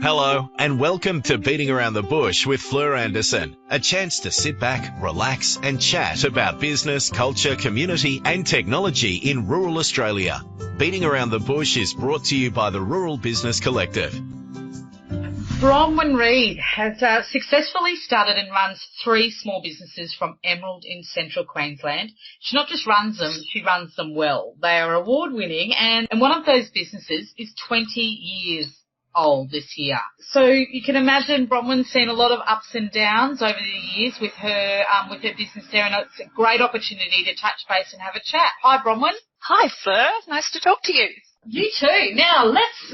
Hello, and welcome to Beating Around the Bush with Fleur Anderson, a chance to sit back, relax, and chat about business, culture, community, and technology in rural Australia. Beating Around the Bush is brought to you by the Rural Business Collective. Bronwyn Reid has successfully started and runs 3 small businesses from Emerald in central Queensland. She not just runs them, she runs them well. They are award-winning, and one of those businesses is 20 years old this year. So you can imagine Bronwyn's seen a lot of ups and downs over the years with her business there, and it's a great opportunity to touch base and have a chat. Hi, Bronwyn. Hi, Fleur. Nice to talk to you. You too. Now,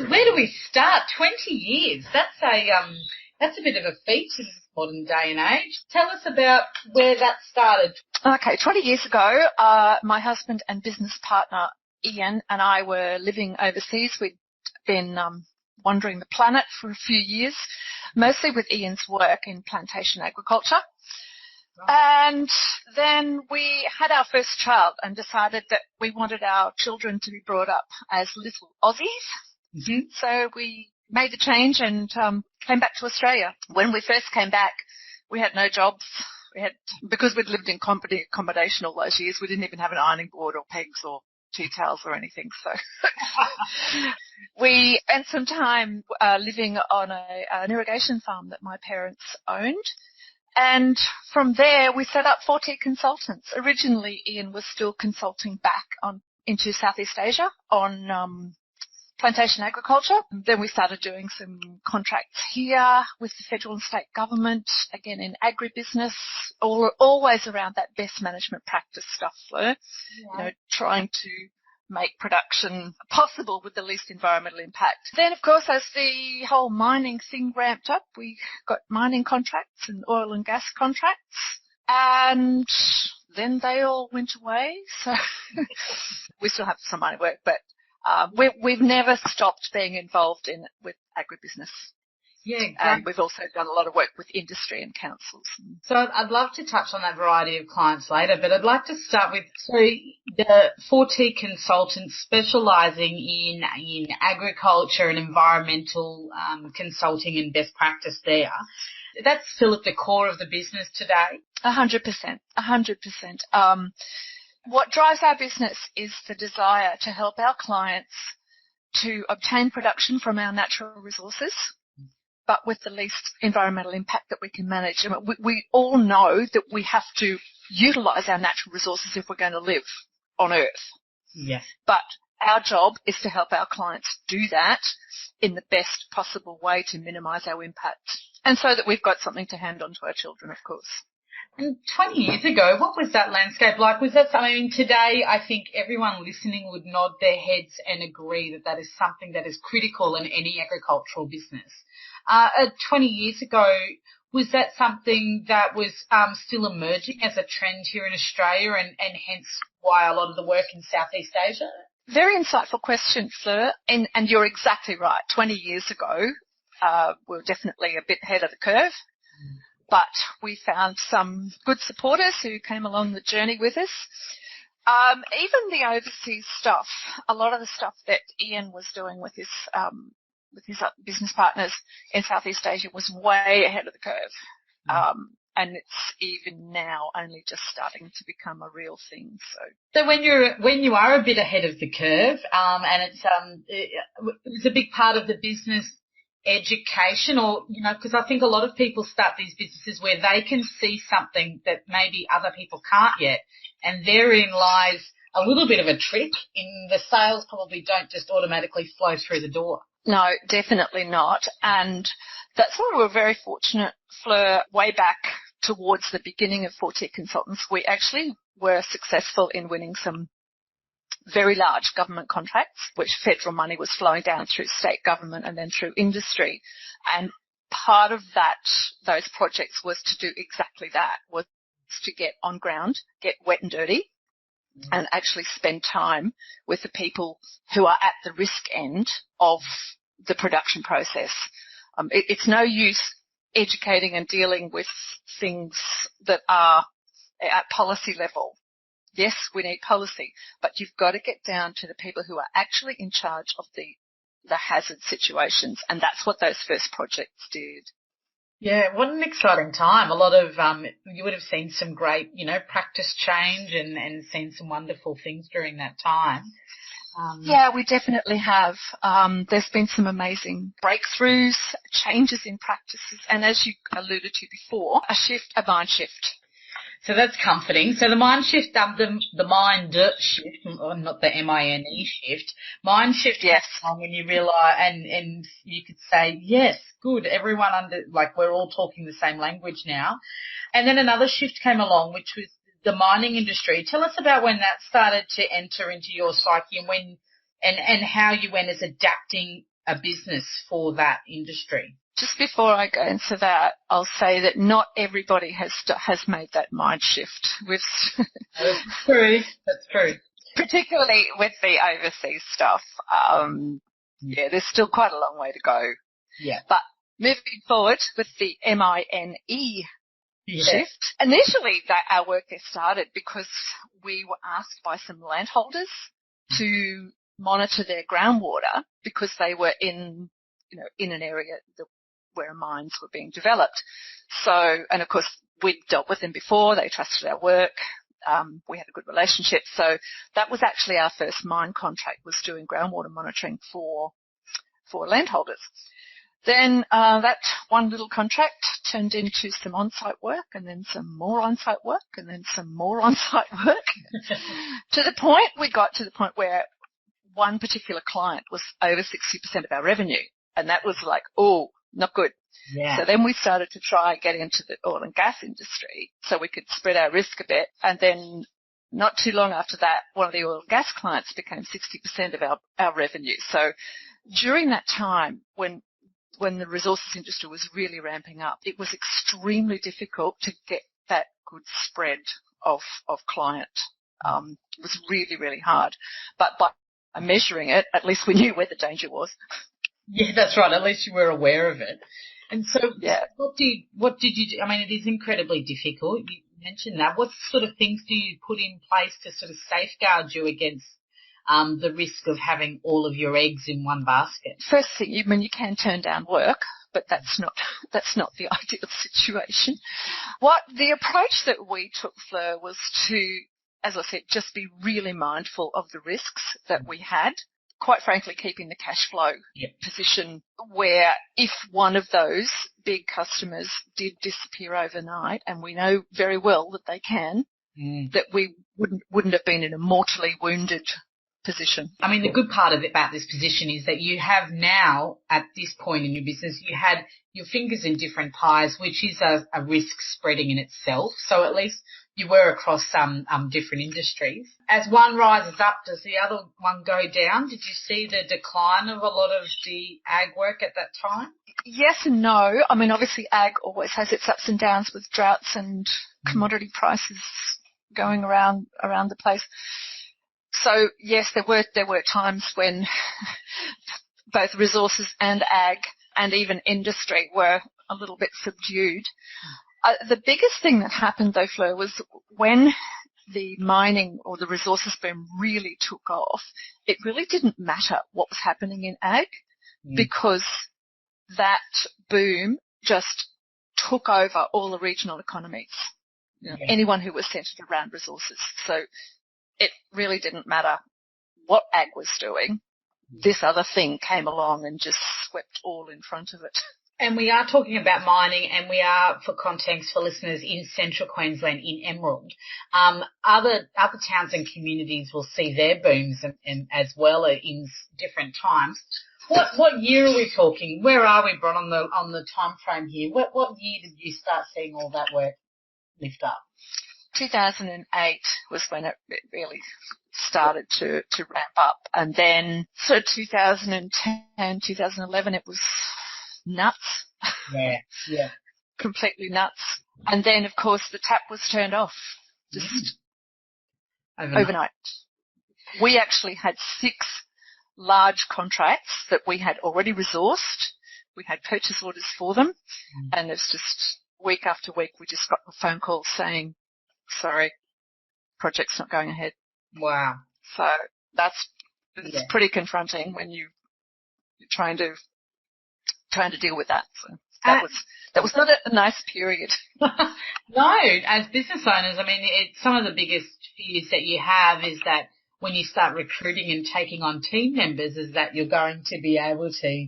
where do we start? 20 years. That's a bit of a feat in this modern day and age. Tell us about where that started. Okay, 20 years ago, my husband and business partner, Ian, and I were living overseas. We'd been wandering the planet for a few years, mostly with Ian's work in plantation agriculture. And then we had our first child and decided that we wanted our children to be brought up as little Aussies. Mm-hmm. So we made the change and came back to Australia. When we first came back, we had no jobs. Because we'd lived in accommodation all those years, we didn't even have an ironing board or pegs or tea towels or anything. So we spent some time living on an irrigation farm that my parents owned. And from there, we set up 40 consultants. Originally, Ian was still consulting back into Southeast Asia on plantation agriculture. Then we started doing some contracts here with the federal and state government, again in agribusiness, always around that best management practice stuff, Fleur. Yeah. Trying to make production possible with the least environmental impact. Then, of course, as the whole mining thing ramped up, we got mining contracts and oil and gas contracts, and then they all went away. So we still have some mining work, but we've never stopped being involved with agribusiness. Yeah, exactly. And we've also done a lot of work with industry and councils. So I'd love to touch on that variety of clients later, but I'd like to start with the 40 consultants specialising in agriculture and environmental consulting and best practice there. That's still at the core of the business today? 100%. What drives our business is the desire to help our clients to obtain production from our natural resources, but with the least environmental impact that we can manage. I mean, we all know that we have to utilise our natural resources if we're going to live on Earth. Yes. But our job is to help our clients do that in the best possible way to minimise our impact, and so that we've got something to hand on to our children, of course. And 20 years ago, what was that landscape like? Was that something, I mean, today I think everyone listening would nod their heads and agree that that is something that is critical in any agricultural business. 20 years ago, was that something that was still emerging as a trend here in Australia and hence why a lot of the work in Southeast Asia? Very insightful question, Fleur, and you're exactly right. 20 years ago, we were definitely a bit ahead of the curve. But we found some good supporters who came along the journey with us. Even the overseas stuff, a lot of the stuff that Ian was doing with his business partners in Southeast Asia was way ahead of the curve. And it's even now only just starting to become a real thing. So when you are a bit ahead of the curve, and it's a big part of the business education, or, because I think a lot of people start these businesses where they can see something that maybe other people can't yet, and therein lies a little bit of a trick in the sales probably don't just automatically flow through the door. No, definitely not. And that's why we're very fortunate, Fleur, way back towards the beginning of 40 Consultants, we actually were successful in winning some very large government contracts, which federal money was flowing down through state government and then through industry. And part of those projects was to do exactly that, was to get on ground, get wet and dirty, and actually spend time with the people who are at the risk end of the production process. It's no use educating and dealing with things that are at policy level. Yes, we need policy, but you've got to get down to the people who are actually in charge of the the hazard situations. And that's what those first projects did. Yeah, what an exciting time. A lot of, you would have seen some great, practice change and seen some wonderful things during that time. Yeah, we definitely have. There's been some amazing breakthroughs, changes in practices, and as you alluded to before, a mind shift. So that's comforting. So the mind shift, the mind shift, or not the M-I-N-E shift, mind shift, yes. When you realise, and you could say, yes, good, everyone we're all talking the same language now. And then another shift came along, which was the mining industry. Tell us about when that started to enter into your psyche and how you went as adapting a business for that industry. Just before I go into that, I'll say that not everybody has made that mind shift. That's true. That's true. Particularly with the overseas stuff. There's still quite a long way to go. Yeah. But moving forward with the MINE shift, initially our work there started because we were asked by some landholders to monitor their groundwater because they were in an area where mines were being developed. So, and of course, we'd dealt with them before. They trusted our work. We had a good relationship. So that was actually our first mine contract, was doing groundwater monitoring for landholders. Then that one little contract turned into some on-site work, and then some more on-site work, and then some more on-site work. We got to the point where one particular client was over 60% of our revenue, and that was like, oh, not good. Yeah. So then we started to try getting into the oil and gas industry so we could spread our risk a bit. And then not too long after that, one of the oil and gas clients became 60% of our revenue. So during that time, when the resources industry was really ramping up, it was extremely difficult to get that good spread of client. It was really, really hard. But by measuring it, at least we knew where the danger was. Yeah, that's right. At least you were aware of it. And so yeah. what did you do? I mean, it is incredibly difficult. You mentioned that. What sort of things do you put in place to sort of safeguard you against the risk of having all of your eggs in one basket? First thing, you can turn down work, but that's not the ideal situation. The approach that we took, Fleur, was to, as I said, just be really mindful of the risks that we had. Quite frankly, keeping the cash flow position where if one of those big customers did disappear overnight, and we know very well that they can, that we wouldn't have been in a mortally wounded position. I mean, the good part about this position is that you have now, at this point in your business, you had your fingers in different pies, which is a risk spreading in itself. So at least you were across some different industries. As one rises up, does the other one go down? Did you see the decline of a lot of the ag work at that time? Yes and no. I mean, obviously ag always has its ups and downs with droughts and commodity prices going around the place. So yes, there were times when both resources and ag and even industry were a little bit subdued. The biggest thing that happened though, Fleur, was when the mining or the resources boom really took off, it really didn't matter what was happening in ag because that boom just took over all the regional economies. Anyone who was centred around resources. So it really didn't matter what ag was doing. This other thing came along and just swept all in front of it. And we are talking about mining, and we are, for context for listeners, in central Queensland, in Emerald. Other towns and communities will see their booms and as well in different times. What year are we talking? Where are we, Bron, on the time frame here? What year did you start seeing all that work lift up? 2008 was when it really started to ramp up, and then 2010, 2011, it was nuts. Yeah. Completely nuts. And then, of course, the tap was turned off just overnight. We actually had 6 large contracts that we had already resourced. We had purchase orders for them, and it's just week after week we just got a phone call saying, sorry, project's not going ahead. Wow. So it's pretty confronting when you trying to deal with that. So that was not a nice period. No, as business owners, I mean, some of the biggest fears that you have is that when you start recruiting and taking on team members is that you're going to be able to,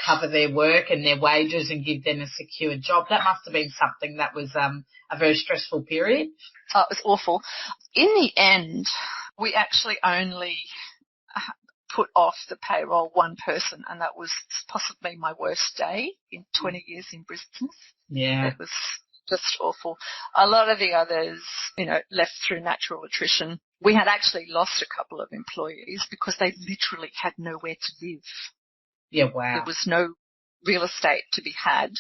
cover their work and their wages and give them a secure job. That must have been something that was a very stressful period. Oh, it was awful. In the end, we actually only put off the payroll one person, and that was possibly my worst day in 20 years in business. Yeah. It was just awful. A lot of the others, left through natural attrition. We had actually lost a couple of employees because they literally had nowhere to live. Yeah, wow. There was no real estate to be had.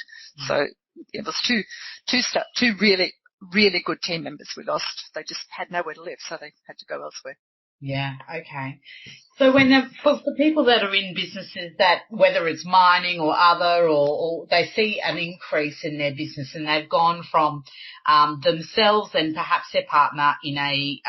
So it was two really, really good team members we lost. They just had nowhere to live, so they had to go elsewhere. Yeah, okay. So for people that are in businesses that, whether it's mining or other, or they see an increase in their business and they've gone from themselves and perhaps their partner in a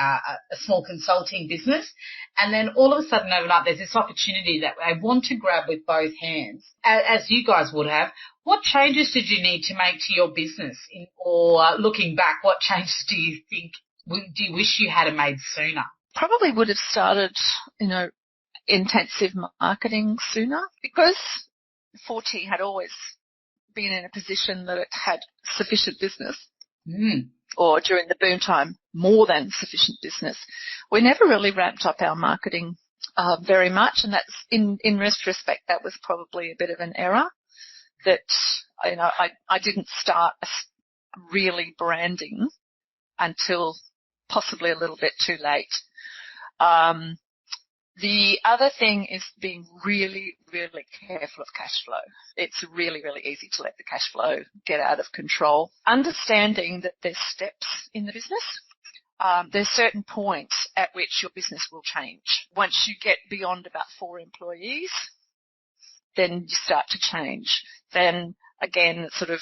small consulting business, and then all of a sudden overnight there's this opportunity that they want to grab with both hands, as you guys would have. What changes did you need to make to your business? Or looking back, what changes do you wish you had made sooner? Probably would have started, intensive marketing sooner, because 4T had always been in a position that it had sufficient business, or during the boom time, more than sufficient business. We never really ramped up our marketing very much, and that's in retrospect, that was probably a bit of an error. That I didn't start really branding until possibly a little bit too late. The other thing is being really, really careful of cash flow. It's really, really easy to let the cash flow get out of control. Understanding that there's steps in the business. There's certain points at which your business will change. Once you get beyond about 4 employees, then you start to change. Then again, sort of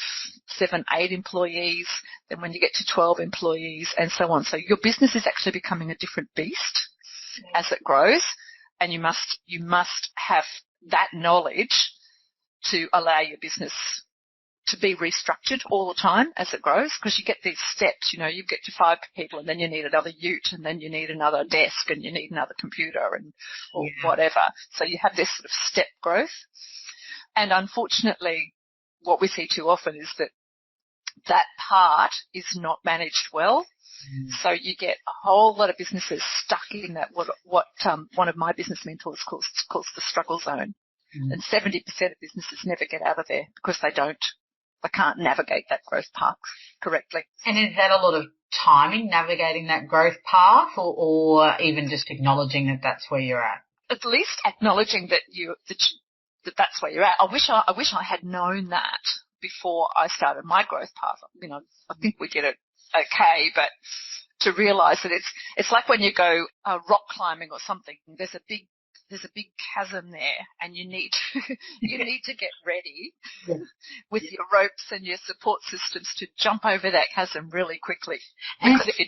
7, 8 employees. Then when you get to 12 employees and so on. So your business is actually becoming a different beast as it grows, and you must have that knowledge to allow your business to be restructured all the time as it grows, because you get these steps. You get to 5 people, and then you need another ute, and then you need another desk, and you need another computer, or whatever. So you have this sort of step growth. And unfortunately, what we see too often is that part is not managed well. So you get a whole lot of businesses stuck in that what one of my business mentors calls the struggle zone. And 70% of businesses never get out of there because they can't navigate that growth path correctly. And is that a lot of timing, navigating that growth path, or even just acknowledging that that's where you're at? At least acknowledging that that's where you're at. I wish I had known that before I started my growth path. I think we did it okay, but to realise that it's like when you go rock climbing or something. There's a big chasm there, and you need to get ready with your ropes and your support systems to jump over that chasm really quickly. Because if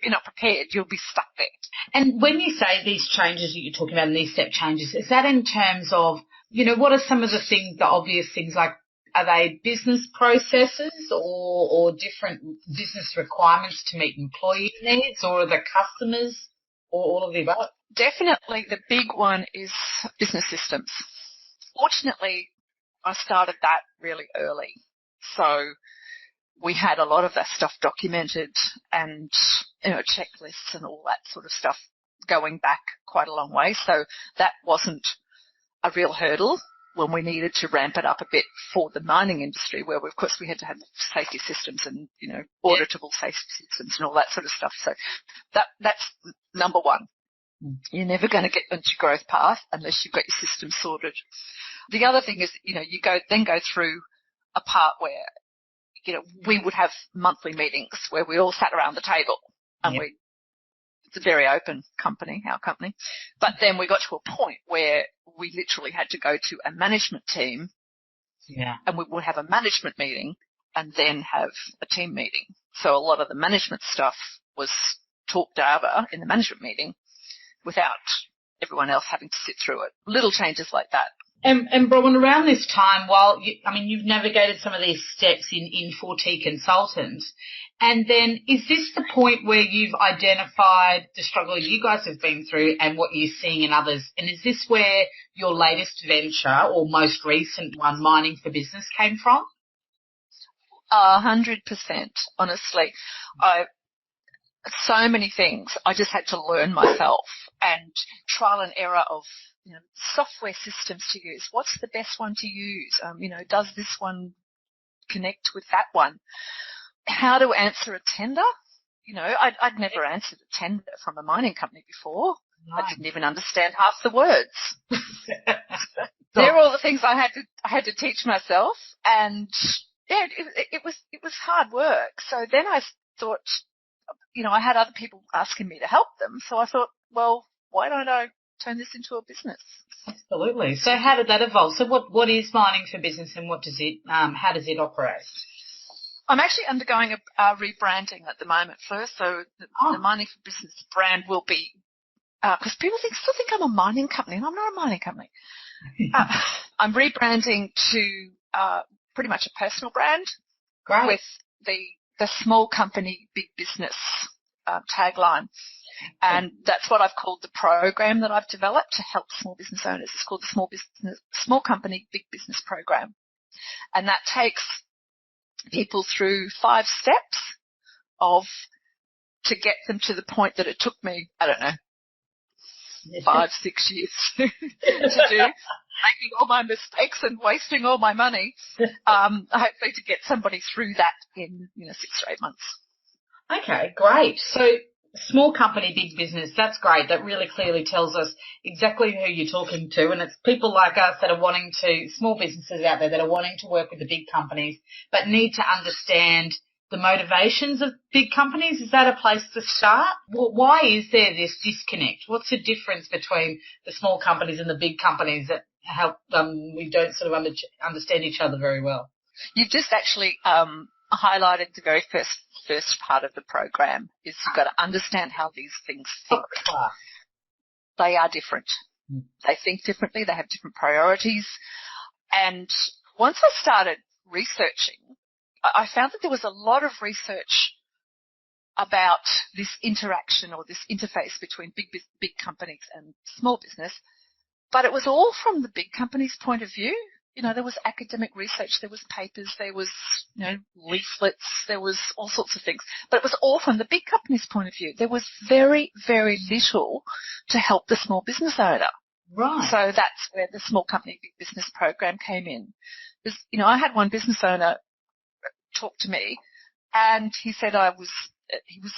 you're not prepared, you'll be stuck there. And when you say these changes that you're talking about, and these step changes, is that in terms of, what are some of the obvious things, like, are they business processes or different business requirements to meet employee needs, or are the customers, or all of the above? Definitely the big one is business systems. Fortunately, I started that really early. So we had a lot of that stuff documented, and, checklists and all that sort of stuff going back quite a long way. So that wasn't a real hurdle when we needed to ramp it up a bit for the mining industry, where of course we had to have safety systems and, auditable safety systems and all that sort of stuff. So that's number one. You're never going to get into growth path unless you've got your system sorted. The other thing is, you go through a part where, we would have monthly meetings where we all sat around the table, and it's a very open company, our company. But then we got to a point where we literally had to go to a management team, and we would have a management meeting and then have a team meeting. So a lot of the management stuff was talked over in the management meeting without everyone else having to sit through it. Little changes like that. And Bronwyn, around this time, you've navigated some of these steps in 4T Consultants, and then is this the point where you've identified the struggle you guys have been through and what you're seeing in others? And is this where your latest venture or most recent one, Mining for Business, came from? 100%, honestly. So many things I just had to learn myself, and trial and error of software systems to use. What's the best one to use? Does this one connect with that one? How to answer a tender? I'd never answered a tender from a mining company before. Right. I didn't even understand half the words. They're all the things I had to teach myself, and yeah, it was hard work. So then I thought, I had other people asking me to help them, so I thought, well, why don't I turn this into a business? Absolutely. So how did that evolve? So what is Mining for Business, and what does it, how does it operate? I'm actually undergoing a rebranding at the moment, Fleur. So the Mining for Business brand will be, because people still think I'm a mining company, and I'm not a mining company. I'm rebranding to pretty much a personal brand. Great. With the small company, big business tagline. And that's what I've called the program that I've developed to help small business owners. It's called the Small Company, Big Business Program. And that takes people through 5 steps to get them to the point that it took me, 5, 6 years to do, making all my mistakes and wasting all my money, hopefully to get somebody through that in 6 to 8 months. Okay, great. So small company, big business, that's great. That really clearly tells us exactly who you're talking to, and it's people like us that are small businesses out there that are wanting to work with the big companies but need to understand the motivations of big companies. Is that a place to start? Why is there this disconnect? What's the difference between the small companies and the big companies that help we don't sort of understand each other very well? You've just actually highlighted the very first part of the program, is you've got to understand how these things think. They are different. They think differently. They have different priorities. And once I started researching, I found that there was a lot of research about this interaction or this interface between big companies and small business, but it was all from the big companies' point of view. There was academic research, there was papers, there was, leaflets, there was all sorts of things, but it was all from the big company's point of view. There was very, very little to help the small business owner. Right. So that's where the Small Company Big Business program came in. Because, I had one business owner talk to me, and he said he was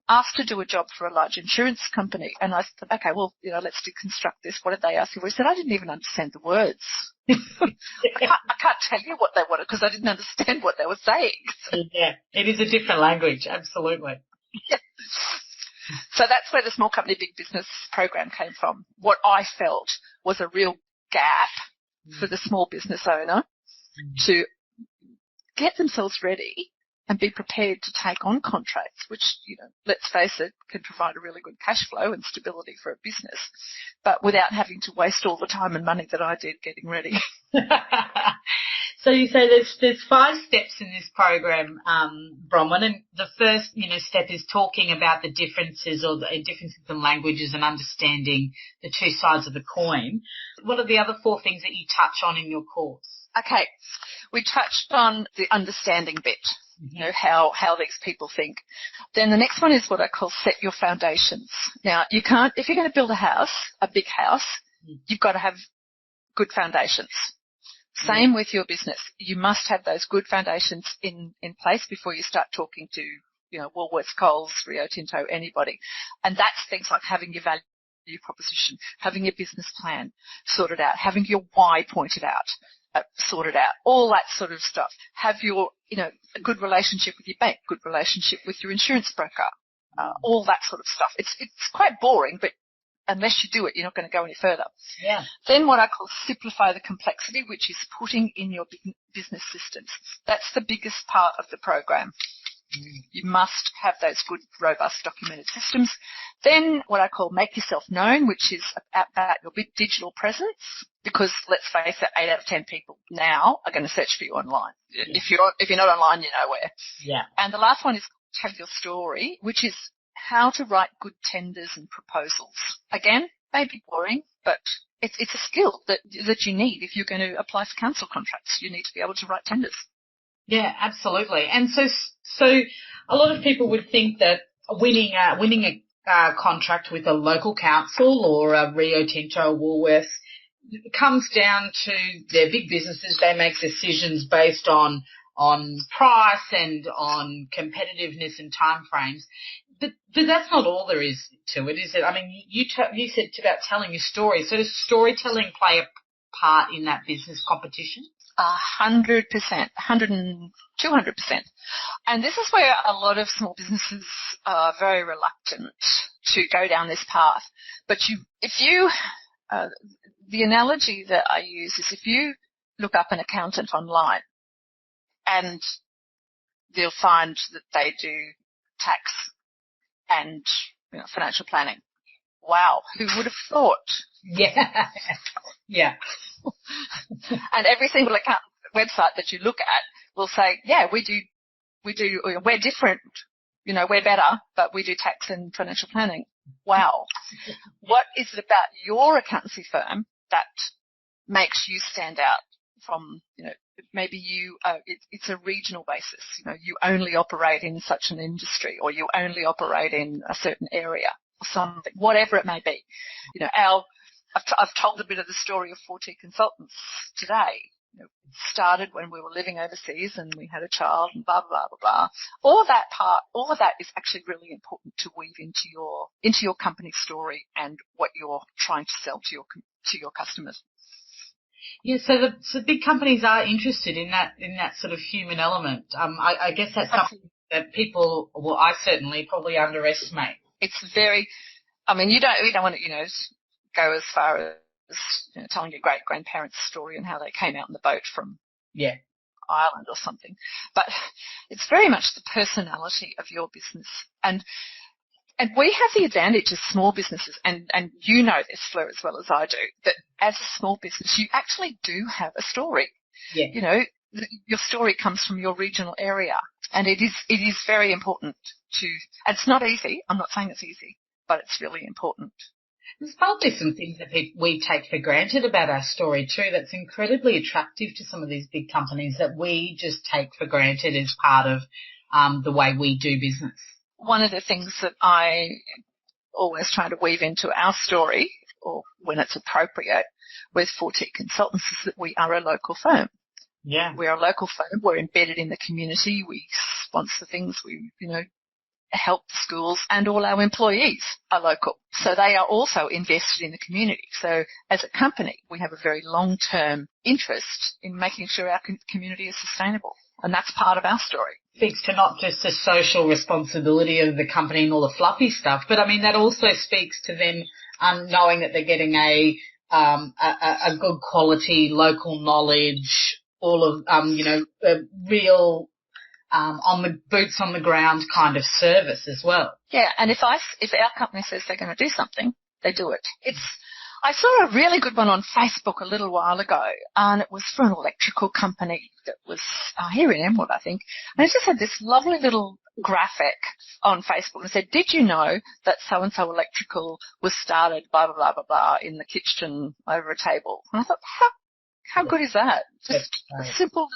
asked to do a job for a large insurance company, and I said, okay, well, let's deconstruct this. What did they ask you? He said, I didn't even understand the words. I can't tell you what they wanted because I didn't understand what they were saying. Yeah, it is a different language, absolutely. Yeah. So that's where the Small Company Big Business program came from. What I felt was a real gap for the small business owner to get themselves ready and be prepared to take on contracts, which, let's face it, can provide a really good cash flow and stability for a business, but without having to waste all the time and money that I did getting ready. So you say there's 5 steps in this program, Bronwyn, and the first, step is talking about the differences in languages and understanding the two sides of the coin. What are the other 4 things that you touch on in your course? Okay. We touched on the understanding bit. How these people think. Then the next one is what I call set your foundations. Now, if you're going to build a big house, you've got to have good foundations. Same with your business. You must have those good foundations in place before you start talking to, Woolworths, Coles, Rio Tinto, anybody. And that's things like having your value proposition, having your business plan sorted out, having your why pointed out. Sorted out, all that sort of stuff. Have your, a good relationship with your bank, good relationship with your insurance broker, all that sort of stuff. It's quite boring, but unless you do it, you're not going to go any further. Yeah. Then what I call simplify the complexity, which is putting in your business systems. That's the biggest part of the program. You must have those good, robust, documented systems. Then what I call make yourself known, which is about your digital presence, because let's face it, 8 out of 10 people now are going to search for you online. Yeah. If you're not online, you're nowhere. Yeah. And the last one is tell your story, which is how to write good tenders and proposals. Again, maybe boring, but it's a skill that you need if you're going to apply for council contracts. You need to be able to write tenders. Yeah, absolutely. And so a lot of people would think that winning a contract with a local council or a Rio Tinto or Woolworths comes down to their big businesses. They make decisions based on price and on competitiveness and timeframes. But that's not all there is to it, is it? I mean, you said about telling your story. So does storytelling play a part in that business competition? 100%, 200%. And this is where a lot of small businesses are very reluctant to go down this path. But the analogy that I use is if you look up an accountant online and you'll find that they do tax and financial planning. Wow, who would have thought? Yeah. Yeah. And every single account website that you look at will say, yeah, we do, we're different, we're better, but we do tax and financial planning. Wow. What is it about your accountancy firm that makes you stand out from, maybe it's a regional basis, you only operate in such an industry or you only operate in a certain area or something, whatever it may be. I've told a bit of the story of 4T Consultants today. It started when we were living overseas and we had a child and blah, blah, blah, blah. All of that is actually really important to weave into your company story and what you're trying to sell to your customers. Yeah, so big companies are interested in that sort of human element. I guess that's something that people, well, I certainly probably underestimate. It's very, we don't want to, go as far as telling your great-grandparents' story and how they came out in the boat from Ireland or something. But it's very much the personality of your business. And we have the advantage as small businesses, and you know this, Fleur, as well as I do, that as a small business, you actually do have a story. Yeah. Your story comes from your regional area, and it is very important and it's not easy. I'm not saying it's easy, but it's really important. There's probably some things that we take for granted about our story too that's incredibly attractive to some of these big companies that we just take for granted as part of the way we do business. One of the things that I always try to weave into our story, or when it's appropriate, with 4T Consultants, is that we are a local firm. Yeah. We're a local firm. We're embedded in the community. We sponsor things. We, help the schools, and all our employees are local. So they are also invested in the community. So as a company, we have a very long-term interest in making sure our community is sustainable. And that's part of our story. Speaks to not just the social responsibility of the company and all the fluffy stuff, but that also speaks to them knowing that they're getting a good quality local knowledge, all of a real on the boots on the ground kind of service as well. Yeah, and if our company says they're going to do something, they do it. I saw a really good one on Facebook a little while ago, and it was for an electrical company that was here in Emerald, I think, and it just had this lovely little graphic on Facebook and said, did you know that so-and-so electrical was started blah, blah, blah, blah, blah in the kitchen over a table? And I thought, how good is that? Just a simple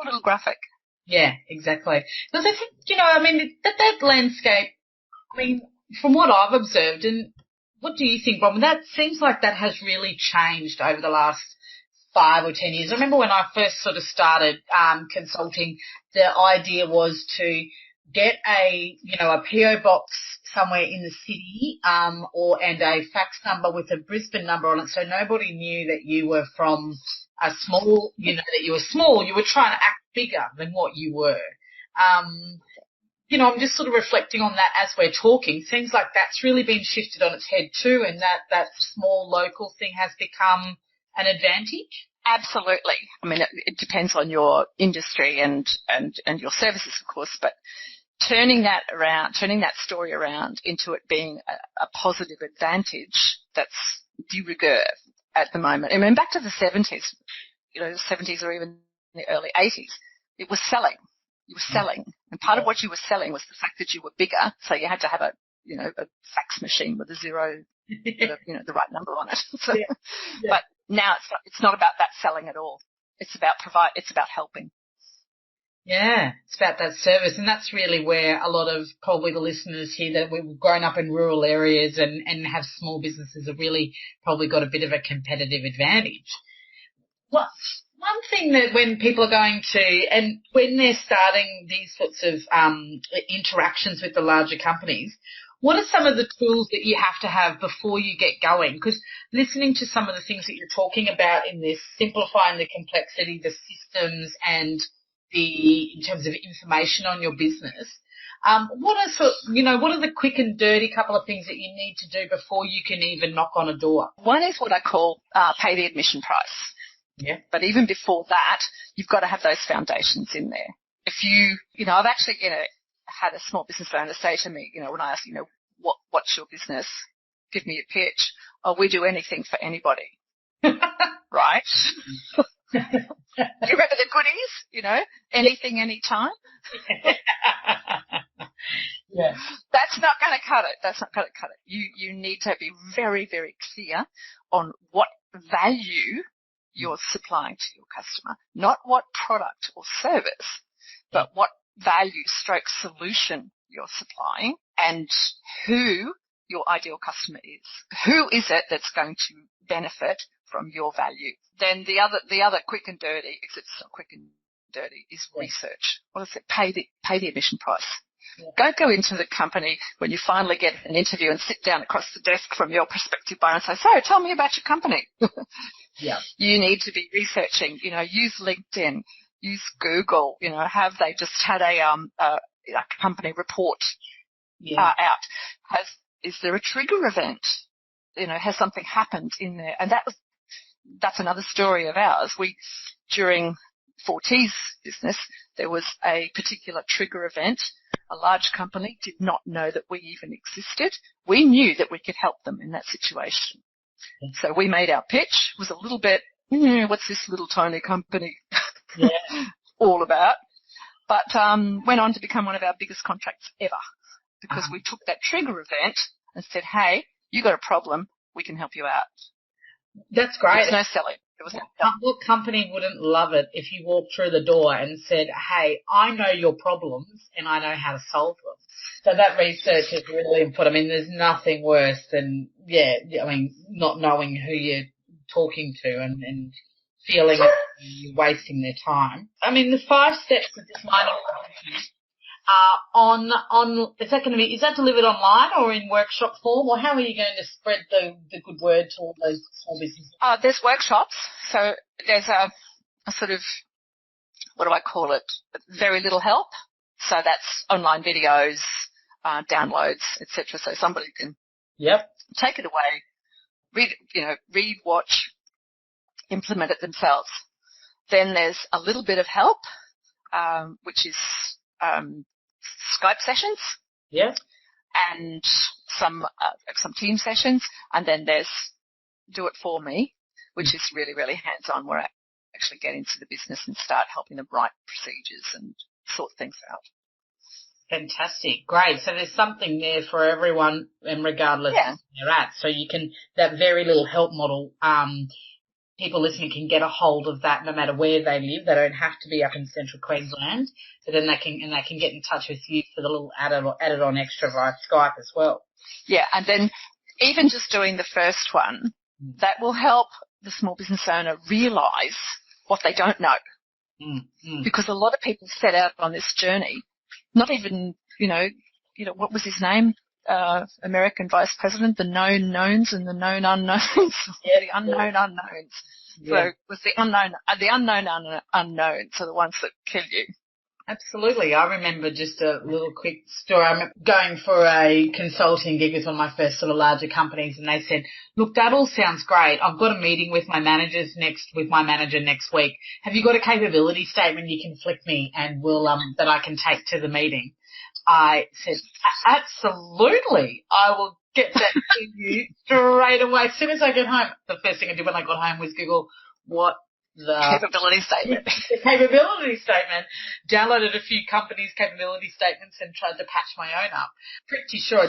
little graphic. Yeah, exactly. Because I think, that landscape, from what I've observed, and what do you think, Bronwyn? That seems like that has really changed over the last 5 or 10 years. I remember when I first sort of started consulting, the idea was to get a PO box somewhere in the city, and a fax number with a Brisbane number on it, so nobody knew that you were from a small, that you were small. You were trying to act bigger than what you were. I'm just sort of reflecting on that as we're talking. Seems like that's really been shifted on its head too, and that small local thing has become an advantage. Absolutely. It depends on your industry and your services, of course, but turning that story around into it being a positive advantage, that's de rigueur at the moment. I mean, back to the 70s, the 70s or even the early 80s, it was selling. You were selling. And part of what you were selling was the fact that you were bigger, so you had to have a fax machine with a zero, the right number on it. So, but now it's not about that selling at all. It's about helping. Yeah, it's about that service, and that's really where a lot of probably the listeners here that we've grown up in rural areas and have small businesses have really probably got a bit of a competitive advantage. One thing that when people are going to, and when they're starting these sorts of interactions with the larger companies, what are some of the tools that you have to have before you get going? Because listening to some of the things that you're talking about in this, simplifying the complexity, the systems, and in terms of information on your business, what are the quick and dirty couple of things that you need to do before you can even knock on a door? One is what I call pay the admission price. Yeah. But even before that, you've got to have those foundations in there. If I've actually, had a small business owner say to me, when I asked, what's your business? Give me a pitch. Oh, we do anything for anybody. Right? Do you remember the goodies? Anything, anytime. Yeah. That's not going to cut it. You need to be very, very clear on what value you're supplying to your customer, not what product or service, but what value stroke solution you're supplying and who your ideal customer is. Who is it that's going to benefit from your value? Then the other quick and dirty, except it's not quick and dirty, is research. What is it? Pay the admission price. Yeah. Don't go into the company when you finally get an interview and sit down across the desk from your prospective buyer and say, so tell me about your company. Yeah. You need to be researching, use LinkedIn, use Google, have they just had a company report out? Is there a trigger event? Has something happened in there? And that's another story of ours. During 4T's business, there was a particular trigger event. A large company did not know that we even existed. We knew that we could help them in that situation. So we made our pitch. It was a little bit, what's this little tiny company all about? But went on to become one of our biggest contracts ever because we took that trigger event and said, hey, you got a problem, we can help you out. That's great. There's no selling. What company wouldn't love it if you walked through the door and said, hey, I know your problems and I know how to solve them. So that research is really important. I mean, there's nothing worse than, not knowing who you're talking to and feeling you're wasting their time. I mean, the 5 steps of this mining is that delivered online or in workshop form, or how are you going to spread the good word to all those small businesses? There's workshops. So there's a sort of, what do I call it? Very little help. So that's online videos, downloads, etc. So somebody can take it away, read, watch, implement it themselves. Then there's a little bit of help, which is Skype sessions. Yeah. And some team sessions. And then there's Do It For Me, which is really, really hands-on, where I actually get into the business and start helping them write procedures and sort things out. Fantastic. Great. So there's something there for everyone, and regardless of where they're at. So you can, that very little help model, people listening can get a hold of that no matter where they live. They don't have to be up in central Queensland. So then they can get in touch with you for the little added on extra via Skype as well. Yeah. And then even just doing the first one, that will help the small business owner realise what they don't know. Because a lot of people set out on this journey, not even, what was his name? American Vice President, the known knowns and the known unknowns. The unknown unknowns. Yeah. So it was the unknown unknowns are the ones that kill you. Absolutely. I remember just a little quick story. I'm going for a consulting gig with one of my first sort of larger companies, and they said, look, that all sounds great. I've got a meeting with my manager next week. Have you got a capability statement you can flick me and that I can take to the meeting? I said, absolutely, I will get that to you straight away. As soon as I get home, the first thing I did when I got home was Google what the capability statement. The capability statement. Downloaded a few companies' capability statements and tried to patch my own up. Pretty sure I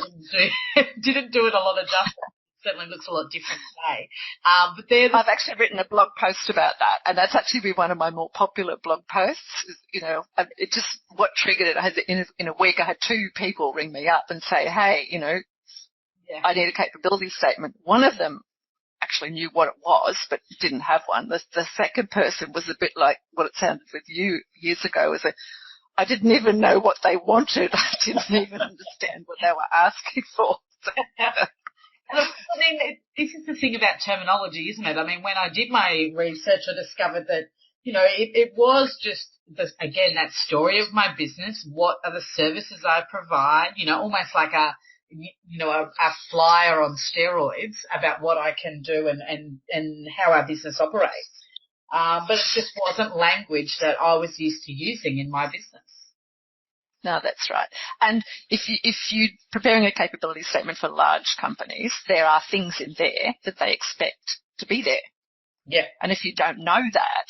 didn't do it a lot of justice. Certainly looks a lot different today. But I've actually written a blog post about that, and that's actually been one of my more popular blog posts. You know, it just, what triggered it, I had in a week I had 2 people ring me up and say, hey, you know, I need a capability statement. One of them actually knew what it was, but didn't have one. The second person was a bit like what it sounded with you years ago, I didn't even know what they wanted. I didn't even understand what they were asking for. I mean, this is the thing about terminology, isn't it? I mean, when I did my research, I discovered that, you know, it was just, again, that story of my business. What are the services I provide? You know, almost like a flyer on steroids about what I can do and how our business operates. But it just wasn't language that I was used to using in my business. No, that's right. And if you're preparing a capability statement for large companies, there are things in there that they expect to be there. Yeah. And if you don't know that,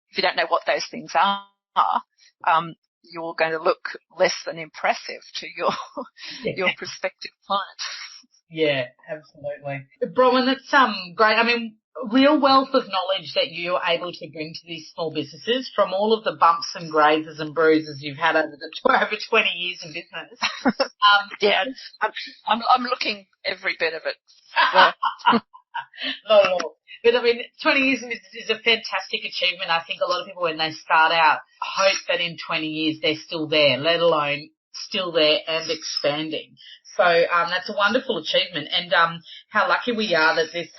if you don't know what those things are, you're going to look less than impressive to your prospective client. Yeah, absolutely. Bronwyn, that's great. I mean, real wealth of knowledge that you're able to bring to these small businesses from all of the bumps and grazes and bruises you've had over 20 years in business. Yeah, I'm looking every bit of it. Not at all. But I mean, 20 years in business is a fantastic achievement. I think a lot of people, when they start out, hope that in 20 years they're still there, let alone still there and expanding. So that's a wonderful achievement, and how lucky we are that this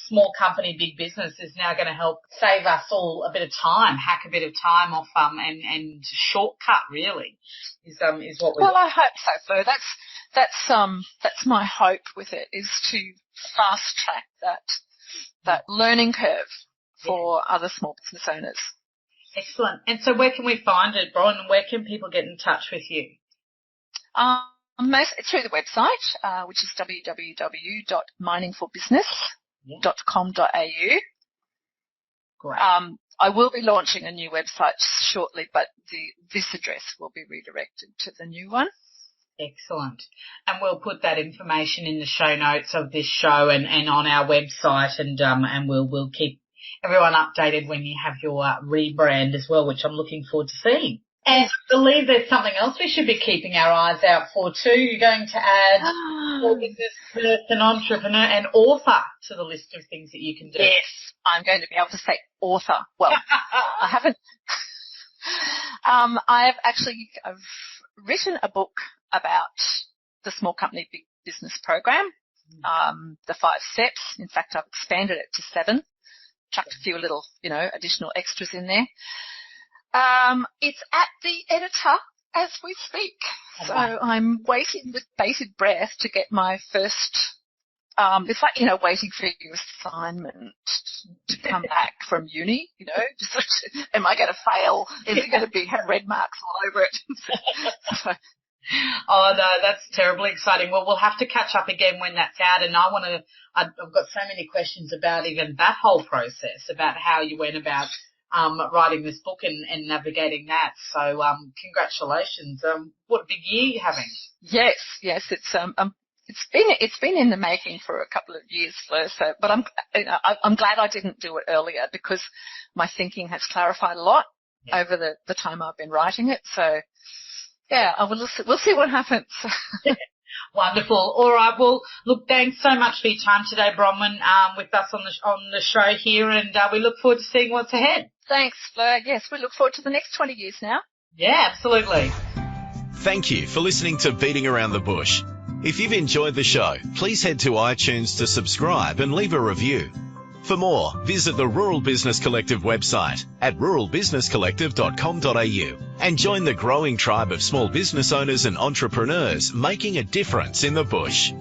small company, big business is now going to help save us all a bit of time, hack a bit of time off, and shortcut really is what we. Well, I hope so, Fleur. That's my hope with it, is to fast track that learning curve for other small business owners. Excellent. And so, where can we find it, Bronwyn? Where can people get in touch with you? Through the website, which is www.miningforbusiness.com.au. Great. I will be launching a new website shortly, but this address will be redirected to the new one. Excellent. And we'll put that information in the show notes of this show and on our website, and we'll keep everyone updated when you have your rebrand as well, which I'm looking forward to seeing. And I believe there's something else we should be keeping our eyes out for too. You're going to add small business person, entrepreneur and author to the list of things that you can do. Yes, I'm going to be able to say author. Well, I haven't. I've written a book about the Small Company Big Business program, the 5 steps. In fact, I've expanded it to 7, chucked a few little, additional extras in there. It's at the editor as we speak. So I'm waiting with bated breath to get my first, it's like, waiting for your assignment to come back from uni, am I going to fail? Is it going to have red marks all over it? So, oh no, that's terribly exciting. Well, we'll have to catch up again when that's out, and I've got so many questions about even that whole process, about how you went about writing this book and navigating that. So, congratulations. What a big year you're having. Yes, it's been in the making for a couple of years, Fleur. So, but I'm glad I didn't do it earlier, because my thinking has clarified a lot over the time I've been writing it. So, yeah, we'll see what happens. Wonderful. All right. Well, look, thanks so much for your time today, Bronwyn, with us on the show here, and we look forward to seeing what's ahead. Thanks, Fleur. Yes, we look forward to the next 20 years now. Yeah, absolutely. Thank you for listening to Beating Around the Bush. If you've enjoyed the show, please head to iTunes to subscribe and leave a review. For more, visit the Rural Business Collective website at ruralbusinesscollective.com.au and join the growing tribe of small business owners and entrepreneurs making a difference in the bush.